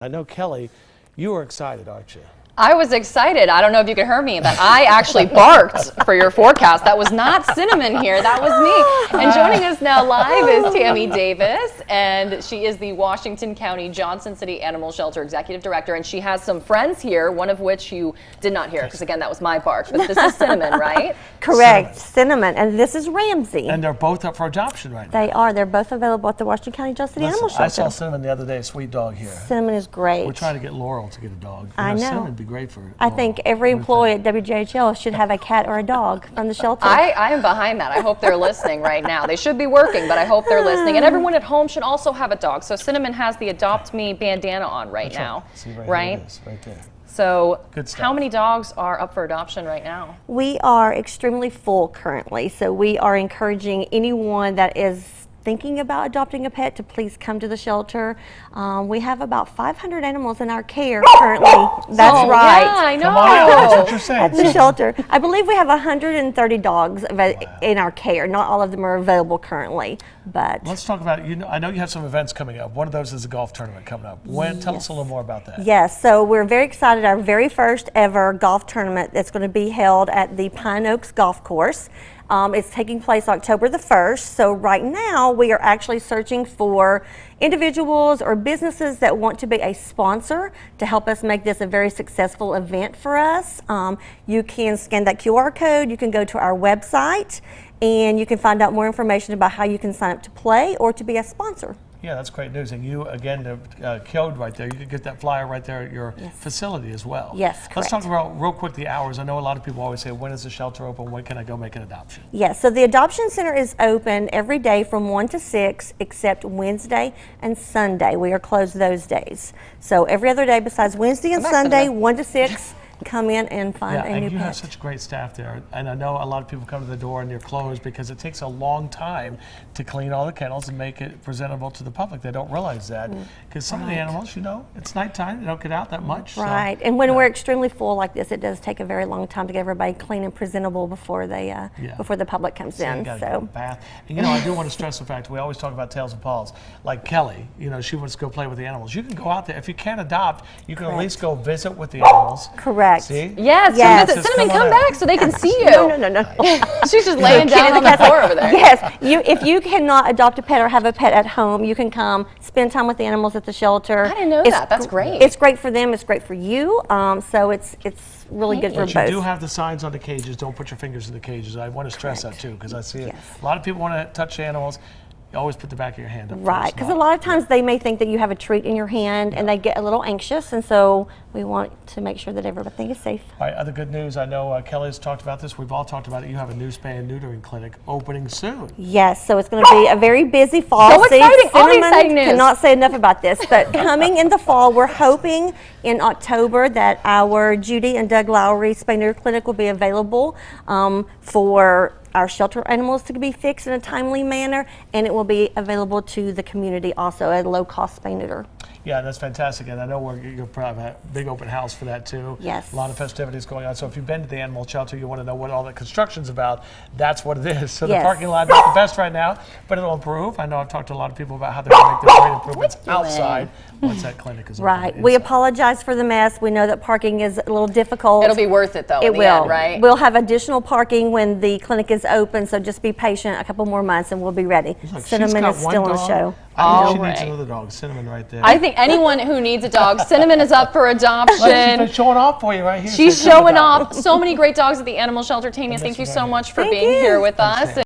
I know, Kelly, you were excited, aren't you? I was excited. I don't know if you could hear me, but I actually barked for your forecast. That was not Cinnamon here. That was me. And joining us now live is Tammy Davis, and she is the Washington County Johnson City Animal Shelter Executive Director, and she has some friends here, one of which you did not hear, because again, that was my bark, but this is Cinnamon, right? Correct, Cinnamon, and this is Ramsey. And they're both up for adoption right now. They are. They're both available at the Washington County Johnson City Animal Shelter. I saw Cinnamon the other day, a sweet dog here. Cinnamon is great. We're trying to get Laurel to get a dog. I know. Cinnamon would be great for I think every employee at WJHL should have a cat or a dog from the shelter. I am behind that. I hope they're listening right now. They should be working, but I hope they're listening. And everyone at home should also have a dog. So Cinnamon has the Adopt Me bandana on right now. See, right? Here it is, right there. So Good stuff. How many dogs are up for adoption right now? We are extremely full currently, so we are encouraging anyone that is thinking about adopting a pet to please come to the shelter. We have about 500 animals in our care currently. That's right. Yeah, I know. Come on, that's what you're saying. At the shelter. I believe we have 130 dogs in our care. Not all of them are available currently, but Let's talk about, I know you have some events coming up. One of those is a golf tournament coming up. Tell us a little more about that. yes, so we're very excited. Our very first ever golf tournament that's going to be held at the Pine Oaks Golf Course. It's taking place October the 1st. So right now we are actually searching for individuals or businesses that want to be a sponsor to help us make this a very successful event for us. You can scan that QR code. You can go to our website and you can find out more information about how you can sign up to play or to be a sponsor. Yeah, that's great news. And you, again, the code right there, you can get that flyer right there at your facility as well. Yes, correct. Let's talk about real quick the hours. I know a lot of people always say, when is the shelter open? When can I go make an adoption? Yes, so the Adoption Center is open every day from 1 to 6 except Wednesday and Sunday. We are closed those days. So every other day besides Wednesday and Sunday, 1 to 6, come in and find a new and you pet. have such great staff there. And I know a lot of people come to the door and they're closed because it takes a long time to clean all the kennels and make it presentable to the public. They don't realize that because some of the animals, it's nighttime. They don't get out that much. Right, so, and when we're extremely full like this, it does take a very long time to get everybody clean and presentable before they before the public comes in. You gotta get a bath. And I do want to stress the fact we always talk about tails and paws. Like Kelly, she wants to go play with the animals. You can go out there if you can't adopt. You can at least go visit with the animals. Correct. See? Yes, Yes. Cinnamon, come back so they can see you. No. She's just laying down on the floor over there. Yes, if you cannot adopt a pet or have a pet at home, you can come spend time with the animals at the shelter. I didn't know that. That's great. It's great for them. It's great for you. So it's really good for But both. you do have the signs on the cages. Don't put your fingers in the cages. I want to stress that too because I see it. A lot of people want to touch animals. You always put the back of your hand up. Right, because a lot of times they may think that you have a treat in your hand and they get a little anxious, and so we want to make sure that everything is safe. All right, other good news. I know Kelly's talked about this. We've all talked about it. You have a new spay and neutering clinic opening soon. Yes, so it's going to be a very busy fall. So exciting! All the exciting news. Cannot say enough about this, but coming in the fall, we're hoping in October that our Judy and Doug Lowry spay neuter clinic will be available for our shelter animals to be fixed in a timely manner, and it will be available to the community also at a low-cost spay neuter. Yeah, that's fantastic, and I know you're probably have a big open house for that too. Yes. A lot of festivities going on. So if you've been to the animal shelter, you want to know what all the construction's about. That's what it is. So the parking lot is not the best right now, but it'll improve. I know I've talked to a lot of people about how they're going to make their great improvements outside once that clinic is open. Right. We apologize for the mess. We know that parking is a little difficult. It'll be worth it though. It will. End, right? We'll have additional parking when the clinic is open, so just be patient a couple more months and we'll be ready. Look, Cinnamon is still on the show. I think she needs another dog. Cinnamon right there. I think anyone who needs a dog, Cinnamon is up for adoption. She's been showing off for you right here. She's showing off so many great dogs at the animal shelter. Tammy, thank you so much for being here with us.